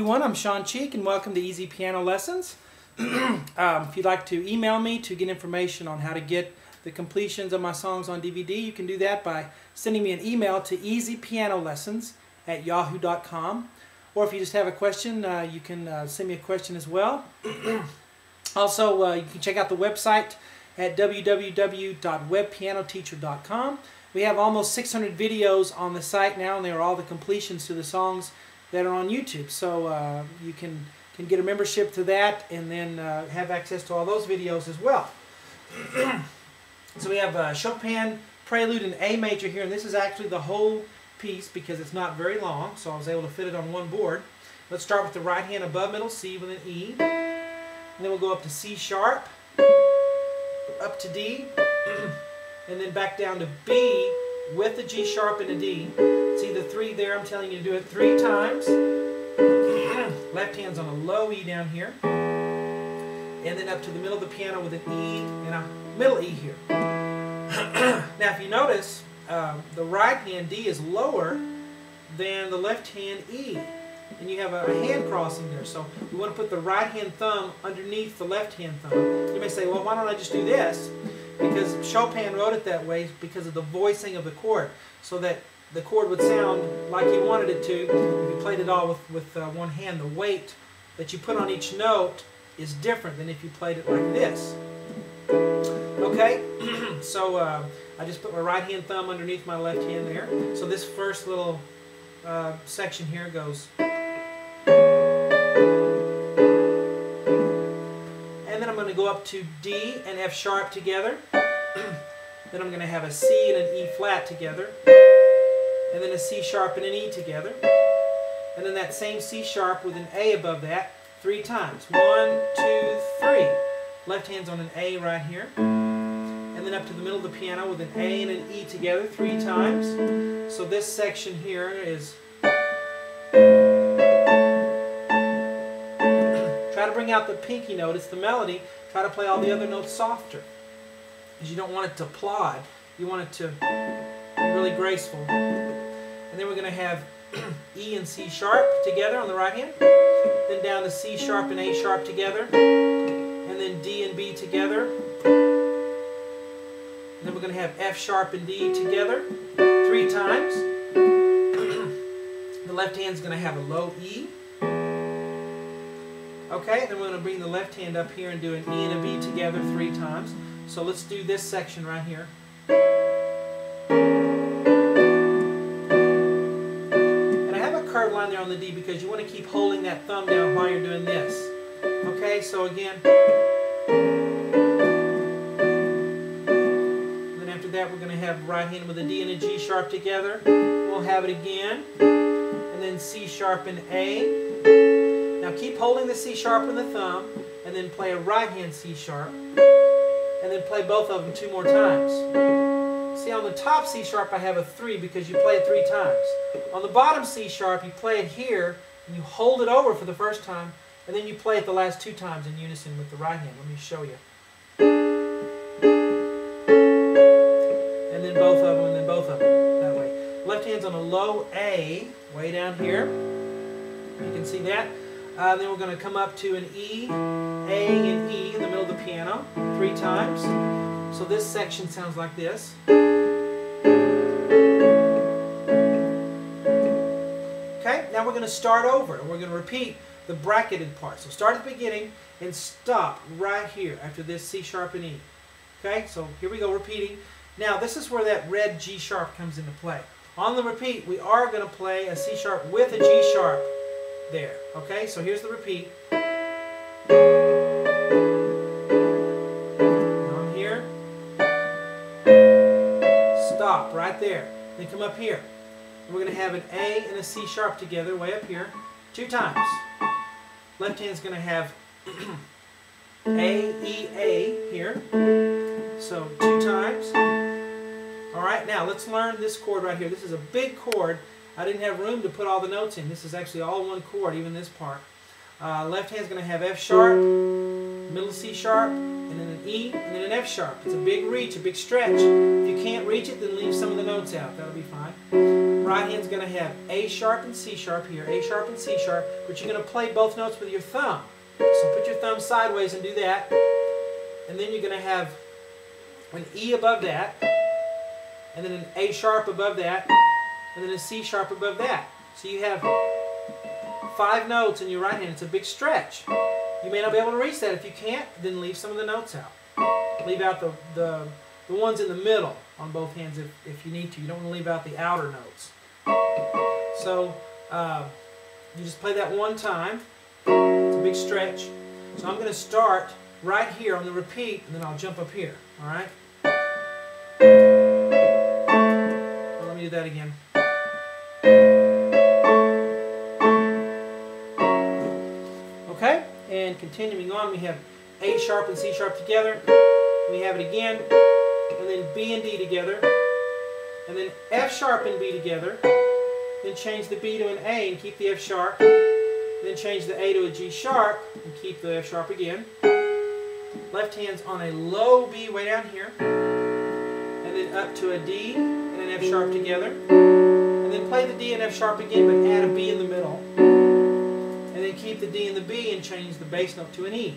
everyone, I'm Sean Cheek and welcome to Easy Piano Lessons. If you'd like to email me to get information on how to get the completions of my songs on DVD, you can do that by sending me an email to easypianolessons@yahoo.com. Or if you just have a question, you can send me a question as well. Also, you can check out the website at www.webpianoteacher.com. We have almost 600 videos on the site now, and they are all the completions to the songs that are on YouTube. So you can get a membership to that and then have access to all those videos as well. So we have Chopin Prelude in A major here, and this is actually the whole piece because it's not very long, so I was able to fit it on one board. Let's start with the right hand above middle C with an E, and then we'll go up to C sharp, up to D, and then back down to B with the G sharp and a D. See the 3 there? I'm telling you to do it 3 times. Left hand's on a low E down here, and then up to the middle of the piano with an E and a middle E here. Now if you notice, the right hand D is lower than the left hand E, and you have a hand crossing there, so you want to put the right hand thumb underneath the left hand thumb. You may say, well, why don't I just do this? Because Chopin wrote it that way because of the voicing of the chord, so that the chord would sound like he wanted it to if you played it all with one hand. The weight that you put on each note is different than if you played it like this. Okay, so I just put my right hand thumb underneath my left hand there. So this first little section here goes. And then I'm going to go up to D and F sharp together. Then I'm going to have a C and an E flat together. And then a C sharp and an E together. And then that same C sharp with an A above that 3 times. 1, 2, 3. Left hand's on an A right here. And then up to the middle of the piano with an A and an E together 3 times. So this section here is... Try to bring out the pinky note. It's the melody. Try to play all the other notes softer, because you don't want it to plod. You want it to be really graceful. And then we're going to have E and C sharp together on the right hand. Then down to C sharp and A sharp together. And then D and B together. And then we're going to have F sharp and D together 3 times. The left hand's going to have a low E. Okay, then we're going to bring the left hand up here and do an E and a B together 3 times. So let's do this section right here. And I have a curved line there on the D because you want to keep holding that thumb down while you're doing this. Okay, so again. Then after that we're going to have right hand with a D and a G sharp together. We'll have it again. And then C sharp and A. Now keep holding the C sharp in the thumb, and then play a right hand C sharp, and then play both of them 2 more times. See, on the top C sharp I have a 3 because you play it 3 times. On the bottom C sharp you play it here, and you hold it over for the first time, and then you play it the last 2 times in unison with the right hand. Let me show you. And then both of them, and then both of them, that way. Left hand's on a low A, way down here. You can see that. Then we're going to come up to an E, A, and E in the middle of the piano 3 times. So this section sounds like this. Okay, now we're going to start over, and we're going to repeat the bracketed part. So start at the beginning and stop right here after this C sharp and E. Okay, so here we go, repeating. Now this is where that red G sharp comes into play. On the repeat, we are going to play a C sharp with a G sharp there. Okay, so here's the repeat. Now I'm here. Stop right there. Then come up here. And we're going to have an A and a C sharp together way up here 2 times. Left hand's going to have A, E, A here. So 2 times. Alright, now let's learn this chord right here. This is a big chord. I didn't have room to put all the notes in. This is actually all one chord, even this part. Left hand's going to have F sharp, middle C sharp, and then an E, and then an F sharp. It's a big reach, a big stretch. If you can't reach it, then leave some of the notes out. That'll be fine. right hand's going to have A sharp and C sharp here, A sharp and C sharp, but you're going to play both notes with your thumb. So put your thumb sideways and do that, and then you're going to have an E above that, and then an A sharp above that, and then a C sharp above that. So you have 5 notes in your right hand. It's a big stretch. You may not be able to reach that. If you can't, then leave some of the notes out. Leave out the ones in the middle on both hands if you need to. You don't want to leave out the outer notes. So you just play that one time. It's a big stretch. So I'm going to start right here on the repeat, and then I'll jump up here. All right? Well, let me do that again. Okay? And continuing on, we have A sharp and C sharp together. We have it again. And then B and D together. And then F sharp and B together. Then change the B to an A and keep the F sharp. Then change the A to a G sharp and keep the F sharp again. Left hand's on a low B way down here. And then up to a D and an F sharp together. And then play the D and F sharp again, but add a B in the middle. And then keep the D and the B and change the bass note to an E.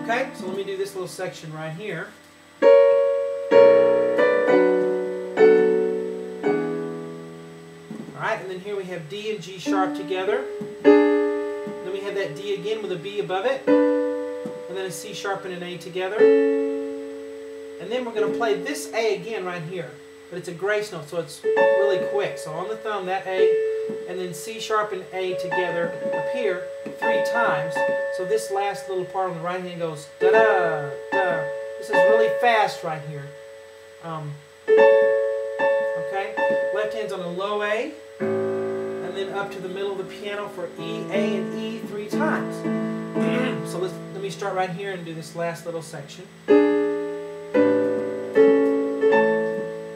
Okay, so let me do this little section right here. Alright, and then here we have D and G sharp together. Then we have that D again with a B above it. And then a C sharp and an A together. And then we're going to play this A again right here. But it's a grace note, so it's really quick. So on the thumb, that A, and then C sharp and A together up here 3 times. So this last little part on the right hand goes da-da, da. This is really fast right here. Okay, left hand's on a low A, and then up to the middle of the piano for E, A, and E 3 times. So let me start right here and do this last little section.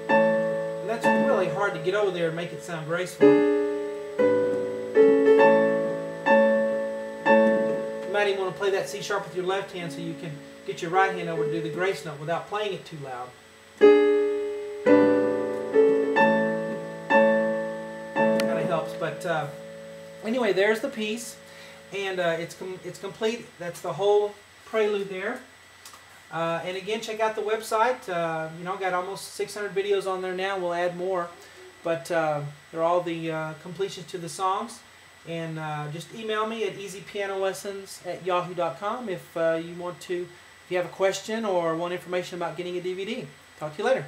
And that's really hard to get over there and make it sound graceful. You might even want to play that C sharp with your left hand so you can get your right hand over to do the grace note without playing it too loud. Kind of helps, but anyway, there's the piece, and it's complete. That's the whole prelude there. And again, check out the website. You know, got almost 600 videos on there now. We'll add more, but they're all the completions to the songs. And just email me at easypianolessons@yahoo.com if you want to. If you have a question or want information about getting a DVD. Talk to you later.